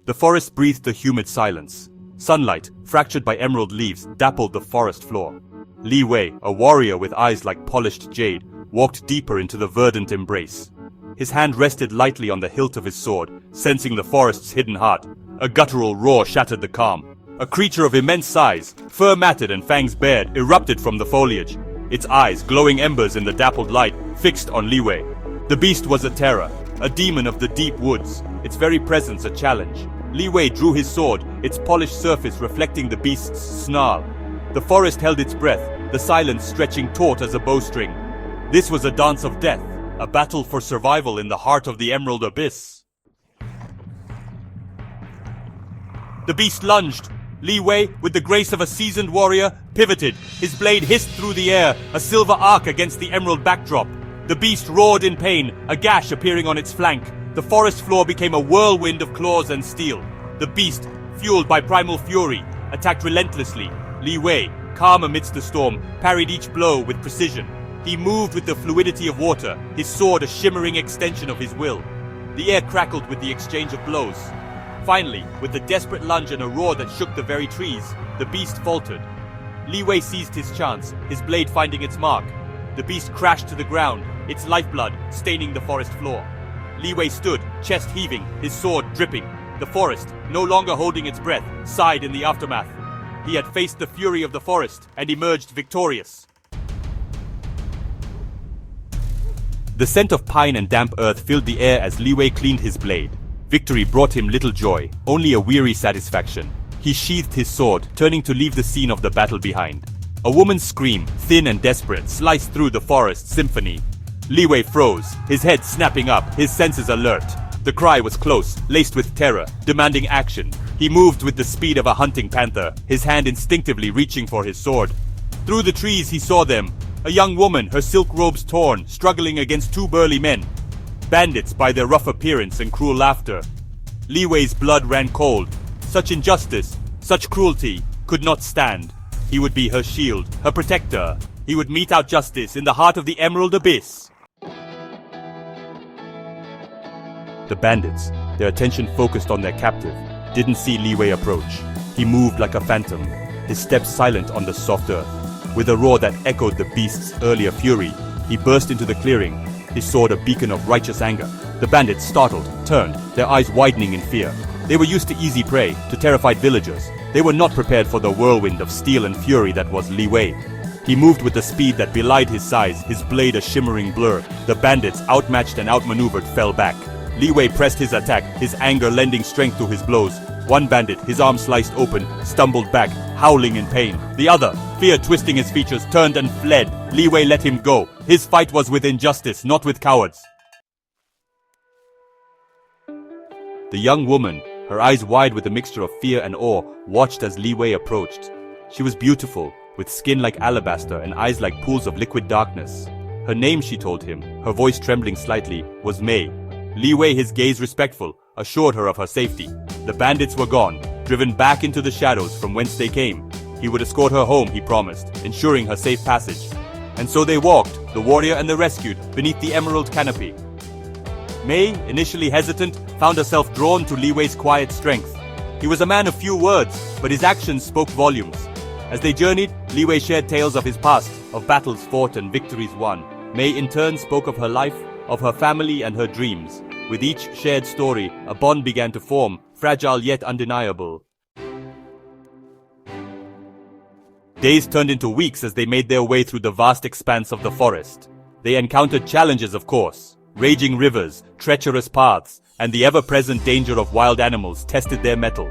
The forest breathed a humid silence. Sunlight, fractured by emerald leaves, dappled the forest floor. Li Wei, a warrior with eyes like polished jade, walked deeper into the verdant embrace. His hand rested lightly on the hilt of his sword, sensing the forest's hidden heart. A guttural roar shattered the calm. A creature of immense size, fur matted and fangs bared, erupted from the foliage. Its eyes, glowing embers in the dappled light, fixed on Li Wei. The beast was a terror, a demon of the deep woods, its very presence a challenge. Li Wei drew his sword, its polished surface reflecting the beast's snarl. The forest held its breath, the silence stretching taut as a bowstring. This was a dance of death, a battle for survival in the heart of the Emerald Abyss. The beast lunged. Li Wei, with the grace of a seasoned warrior, pivoted. His blade hissed through the air, a silver arc against the emerald backdrop. The beast roared in pain, a gash appearing on its flank. The forest floor became a whirlwind of claws and steel. The beast, fueled by primal fury, attacked relentlessly. Li Wei, calm amidst the storm, parried each blow with precision. He moved with the fluidity of water, his sword a shimmering extension of his will. The air crackled with the exchange of blows. Finally, with a desperate lunge and a roar that shook the very trees, the beast faltered. Li Wei seized his chance, his blade finding its mark. The beast crashed to the ground, its lifeblood staining the forest floor. Li Wei stood, chest heaving, his sword dripping. The forest, no longer holding its breath, sighed in the aftermath. He had faced the fury of the forest and emerged victorious. The scent of pine and damp earth filled the air as Li Wei cleaned his blade. Victory brought him little joy, only a weary satisfaction. He sheathed his sword, turning to leave the scene of the battle behind. A woman's scream, thin and desperate, sliced through the forest symphony. Li Wei froze, his head snapping up, his senses alert. The cry was close, laced with terror, demanding action. He moved with the speed of a hunting panther, his hand instinctively reaching for his sword. Through the trees he saw them, a young woman, her silk robes torn, struggling against two burly men. Bandits by their rough appearance and cruel laughter. Li Wei's blood ran cold. Such injustice, such cruelty, could not stand. He would be her shield, her protector. He would mete out justice in the heart of the Emerald Abyss. The bandits, their attention focused on their captive, didn't see Li Wei approach. He moved like a phantom, his steps silent on the soft earth. With a roar that echoed the beast's earlier fury, he burst into the clearing, his sword a beacon of righteous anger. The bandits, startled, turned, their eyes widening in fear. They were used to easy prey, to terrified villagers. They were not prepared for the whirlwind of steel and fury that was Li Wei. He moved with the speed that belied his size, his blade a shimmering blur. The bandits, outmatched and outmaneuvered, fell back. Li Wei pressed his attack, his anger lending strength to his blows. One bandit, his arm sliced open, stumbled back, howling in pain. The other, fear twisting his features, turned and fled. Li Wei let him go. His fight was with injustice, not with cowards. The young woman, her eyes wide with a mixture of fear and awe, watched as Li Wei approached. She was beautiful, with skin like alabaster and eyes like pools of liquid darkness. Her name, she told him, her voice trembling slightly, was Mei. Li Wei, his gaze respectful, assured her of her safety. The bandits were gone, driven back into the shadows from whence they came. He would escort her home, he promised, ensuring her safe passage. And so they walked, the warrior and the rescued, beneath the emerald canopy. Mei, initially hesitant, found herself drawn to Li Wei's quiet strength. He was a man of few words, but his actions spoke volumes. As they journeyed, Li Wei shared tales of his past, of battles fought and victories won. Mei in turn spoke of her life, of her family and her dreams. With each shared story, a bond began to form, fragile yet undeniable. Days turned into weeks as they made their way through the vast expanse of the forest. They encountered challenges, of course. Raging rivers, treacherous paths, and the ever-present danger of wild animals tested their mettle.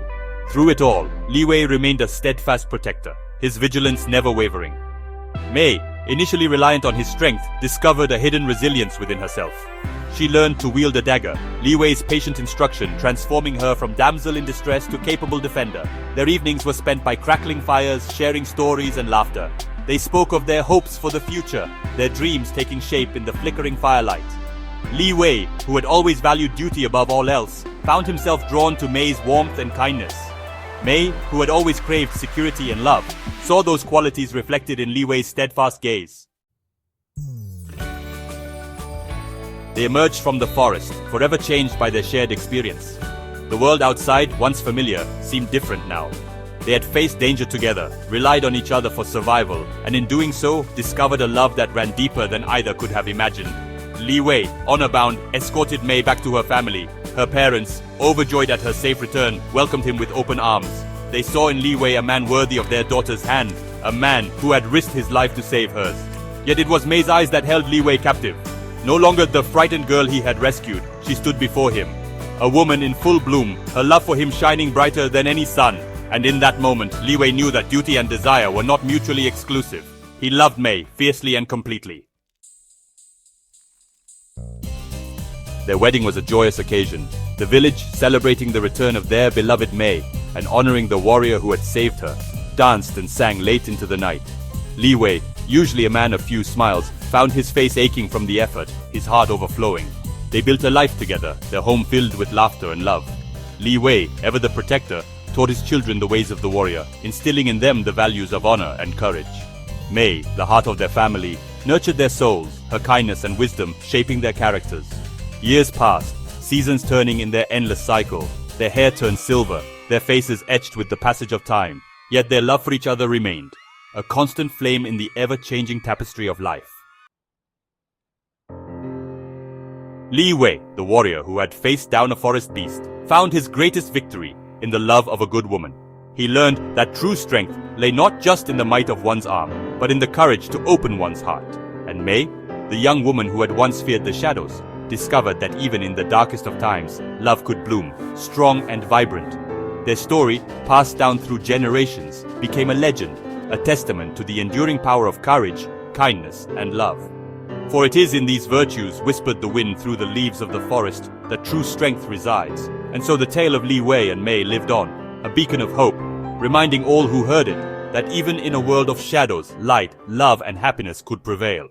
Through it all, Li Wei remained a steadfast protector, his vigilance never wavering. Mei, initially reliant on his strength, discovered a hidden resilience within herself. She learned to wield a dagger, Li Wei's patient instruction transforming her from damsel in distress to capable defender. Their evenings were spent by crackling fires, sharing stories and laughter. They spoke of their hopes for the future, their dreams taking shape in the flickering firelight. Li Wei, who had always valued duty above all else, found himself drawn to Mei's warmth and kindness. Mei, who had always craved security and love, saw those qualities reflected in Li Wei's steadfast gaze. They emerged from the forest, forever changed by their shared experience. The The world outside, once familiar, seemed different now. They had faced danger together, relied on each other for survival, and in doing so, discovered a love that ran deeper than either could have imagined. Li Wei, honor-bound, escorted Mei back to her family. Her parents, overjoyed at her safe return, welcomed him with open arms. They saw in Li Wei a man worthy of their daughter's hand, a man who had risked his life to save hers. Yet it was Mei's eyes that held Li Wei captive. No longer the frightened girl he had rescued, she stood before him. A woman in full bloom, her love for him shining brighter than any sun. And in that moment, Li Wei knew that duty and desire were not mutually exclusive. He loved Mei fiercely and completely. Their wedding was a joyous occasion, the village celebrating the return of their beloved Mei and honoring the warrior who had saved her, danced and sang late into the night. Li Wei, usually a man of few smiles, found his face aching from the effort, his heart overflowing. They built a life together, their home filled with laughter and love. Li Wei, ever the protector, taught his children the ways of the warrior, instilling in them the values of honor and courage. Mei, the heart of their family, nurtured their souls, her kindness and wisdom shaping their characters. Years passed, seasons turning in their endless cycle. Their hair turned silver, their faces etched with the passage of time. Yet their love for each other remained, a constant flame in the ever-changing tapestry of life. Li Wei, the warrior who had faced down a forest beast, found his greatest victory in the love of a good woman. He learned that true strength lay not just in the might of one's arm, but in the courage to open one's heart. And Mei, the young woman who had once feared the shadows, discovered that even in the darkest of times, love could bloom, strong and vibrant. Their story, passed down through generations, became a legend, a testament to the enduring power of courage, kindness, and love. For it is in these virtues, whispered the wind through the leaves of the forest, that true strength resides. And so the tale of Li Wei and Mei lived on, a beacon of hope, reminding all who heard it that even in a world of shadows, light, love, and happiness could prevail.